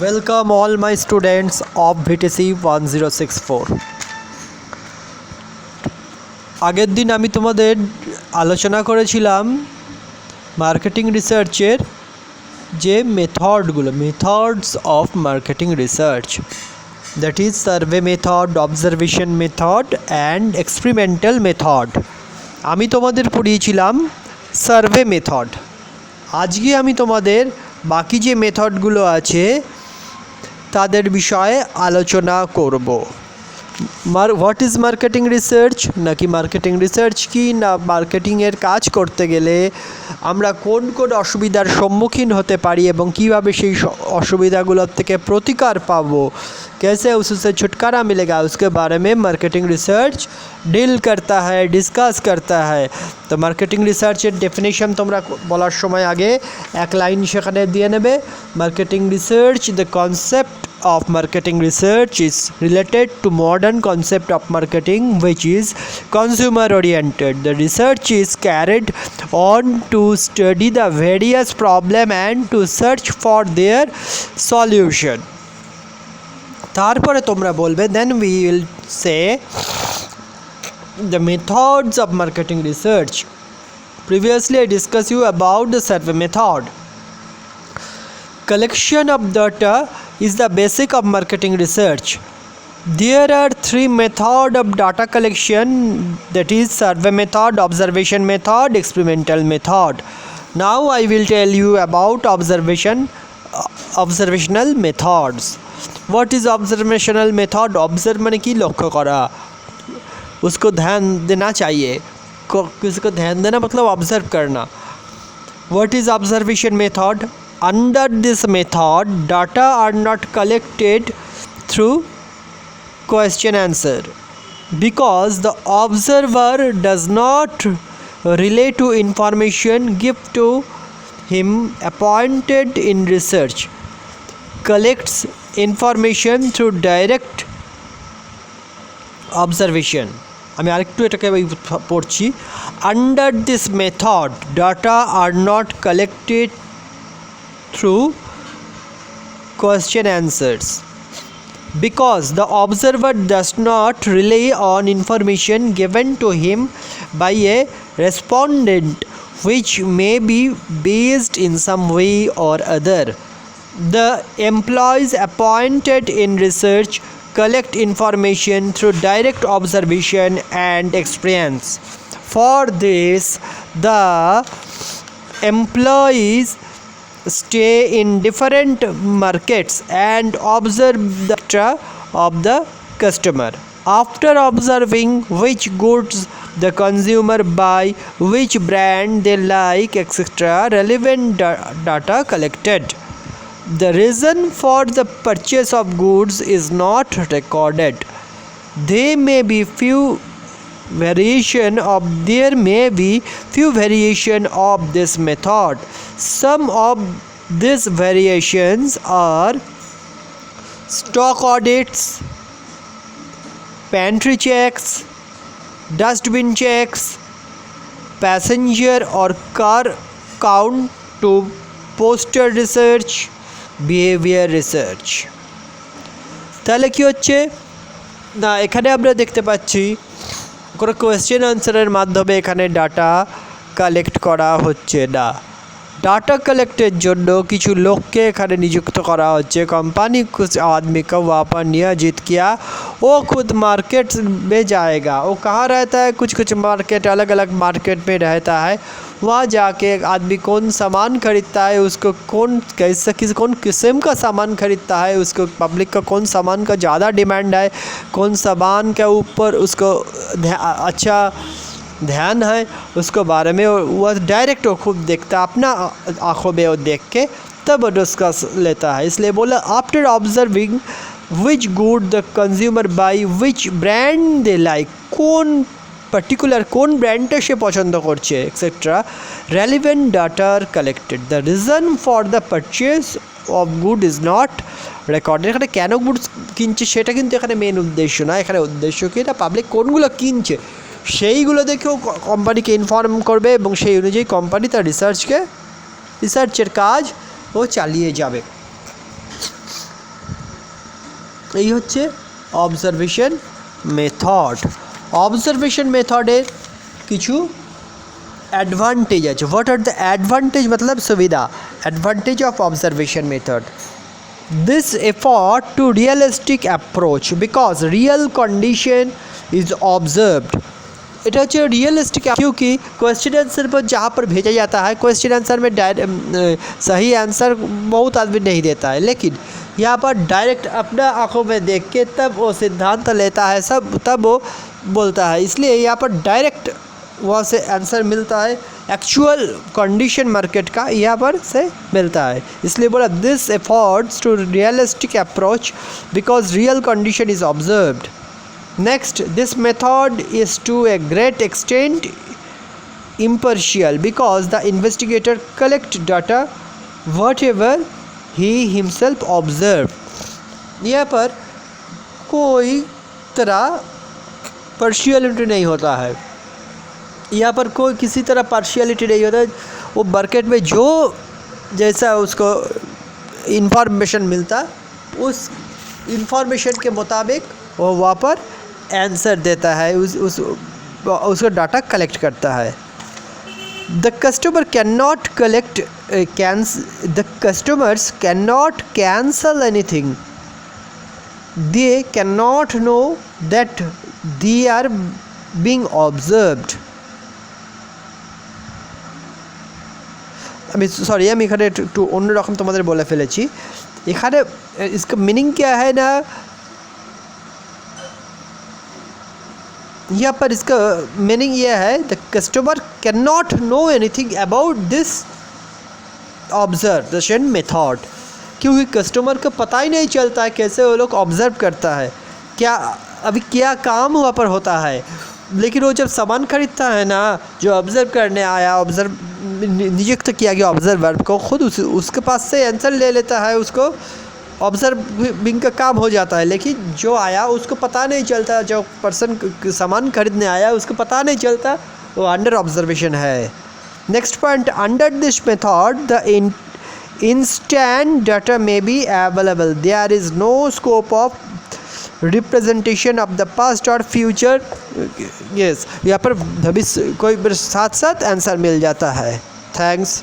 Welcome all my students of VTC 1064। আগের দিন আমি তোমাদের আলোচনা করেছিলাম মার্কেটিং রিসার্চের যে methods of marketing research, that is survey method, observation method and experimental method. আমি তোমাদের পড়িয়েছিলাম সার্ভে মেথড। আজকে আমি তোমাদের বাকি যে মেথডগুলো আছে তাদের বিষয়ে আলোচনা করব। হোয়াট ইজ মার্কেটিং রিসার্চ, নাকি মার্কেটিং রিসার্চ কি, না মার্কেটিংয়ের কাজ করতে গেলে আমরা কোন কোন অসুবিধার সম্মুখীন হতে পারি এবং কীভাবে সেই অসুবিধাগুলোর থেকে প্রতিকার পাবো, कैसे उससे छुटकारा मिलेगा, उसके बारे में मार्केटिंग रिसार्च डील करता है, डिस्कस करता है। तो मार्केटिंग रिसार्चের ডেফিনেশন তোমরা বলার সময় আগে এক লাইন সেখানে দিয়ে নেবে। Marketing research, the concept of marketing research is related to modern concept of marketing which is consumer oriented. The research is carried on to study the various problem and to search for their solution. তারপরে তোমরা বলবে then we will say the methods of marketing research. Previously I discussed you about the survey method. Collection of data is the basic of marketing research. There are three methods of data collection, that is survey method, observation method, experimental method. Now I will tell you about observational methods. What is observational method? Observe माने कि लक्ष्य करा, उसको ध्यान देना चाहिए, किसको ध्यान देना मतलब ऑब्जर्व करना। What is observation method? Under this method, data are not collected through question answer because the observer does not relay to information given to him appointed in research, collects information through direct observation. আমি আরেকটু এটাকে পড়ছি। Under this method, data are not collected through question answers because the observer does not rely on information given to him by a respondent which may be based in some way or other. The employees appointed in research collect information through direct observation and experience. For this, the employees stay in different markets and observe the data of the customer. After observing which goods the consumer buy, which brand they like, etc., relevant data collected. The reason for the purchase of goods is not recorded. There may be few variation of this method. Some of these variations are stock audits, pantry checks, dustbin checks, passenger or car count to poster research, behavior research. তাহলে কি হচ্ছে না, এখানে আমরা দেখতে পাচ্ছি কোনো question আনসারের মাধ্যমে এখানে ডাটা কালেক্ট করা হচ্ছে না। डाटा कलेक्टर জন্য কিছু লোককে এখানে নিযুক্ত করা হচ্ছে। कंपनी कुछ आदमी को वहाँ पर नियोजित किया, वो खुद मार्केट में जाएगा। वो कहाँ रहता है, कुछ मार्केट अलग अलग मार्केट में रहता है। वहाँ जाके आदमी कौन सामान खरीदता है, उसको कौन किस्म का सामान खरीदता है, उसको पब्लिक का कौन सामान का ज़्यादा डिमांड है, कौन सामान के ऊपर उसको अच्छा ध्यान है, उसको बारे में वो डायरेक्ट वो खुद देखता है, अपना आँखों में वो देख के तब उसका लेता है। इसलिए बोला after observing which good the consumer buy, which brand they like, कौन पर्टिकुलर कौन ब्रांडটা সে পছন্দ করছে, এক্সেট্রা, রেলিভেন্ট ডাটা আর collected. The reason for the purchase of good is not recorded. এখানে কেন গুডস কিনছে সেটা কিন্তু এখানে মেন উদ্দেশ্য না। এখানে উদ্দেশ্য কি, এটা পাবলিক কোনগুলো কিনছে সেইগুলো দেখেও কোম্পানিকে ইনফর্ম করবে এবং সেই অনুযায়ী কোম্পানি তার রিসার্চের কাজ ও চালিয়ে যাবে। এই হচ্ছে অবজারভেশন মেথড। অবজারভেশন মেথডের কিছু অ্যাডভান্টেজ আছে। হোয়াট আর দ্য অ্যাডভান্টেজ मतलब সুবিধা। Advantage of observation method, this effort to realistic approach because real condition is observed। এটা হচ্ছে रियलिस्टिक, क्योंकि क्वेश्चन आंसर पर जहाँ पर भेजा जाता है क्वेश्चन आंसर में सही आंसर बहुत आदमी नहीं देता है, लेकिन यहाँ पर डायरेक्ट अपना आंखों में देख के तब वो सिद्धांत लेता है सब, तब वो बोलता है, इसलिए यहाँ पर डायरेक्ट वहाँ से आंसर मिलता है। एक्चुअल कंडीशन मार्केट का यहाँ पर से मिलता है, इसलिए बोला this efforts to realistic approach because real condition is observed. Next, this method is to a great extent impartial because the investigator collect data whatever he himself observed। यहाँ पर कोई तरह पार्शियलिटी नहीं होता है, यहाँ पर कोई किसी तरह पार्शियलिटी नहीं होता है। वो मार्केट में जो जैसा उसको इंफॉर्मेशन मिलता उस इंफॉर्मेशन के मुताबिक वो वहाँ पर आंसर देता है, उसका डाटा कलेक्ट करता है। The customer can not collect the customers can not cancel anything, they can not know that they are being observed. আমি সরি, আমি এখানে একটু অন্যরকম তোমাদের বলে ফেলেছি। এখানে इसका मीनिंग क्या है ना, यहाँ पर इसका मीनिंग यह है the customer can not know anything about this observation method, क्योंकि कस्टमर को पता ही नहीं चलता है कैसे वो लोग ऑब्ज़र्व करता है, क्या अभी क्या काम वहाँ पर होता है। लेकिन वो जब सामान खरीदता है ना, जो ऑब्ज़र्व करने आया, ऑब्ज़र्व नियुक्त किया गया ऑब्ज़र्वर को, खुद उसके पास से आंसर ले लेता है, उसको ऑब्ज़र्विंग का काम हो जाता है। लेकिन जो आया उसको पता नहीं चलता, जो पर्सन सामान खरीदने आया उसको पता नहीं चलता वो अंडर ऑब्जर्वेशन है। Next point, under this method the instant data may be available, there is no scope of representation of the past और फ्यूचर। यस, यहाँ पर भविष्य कोई साथ साथ आंसर मिल जाता है। थैंक्स।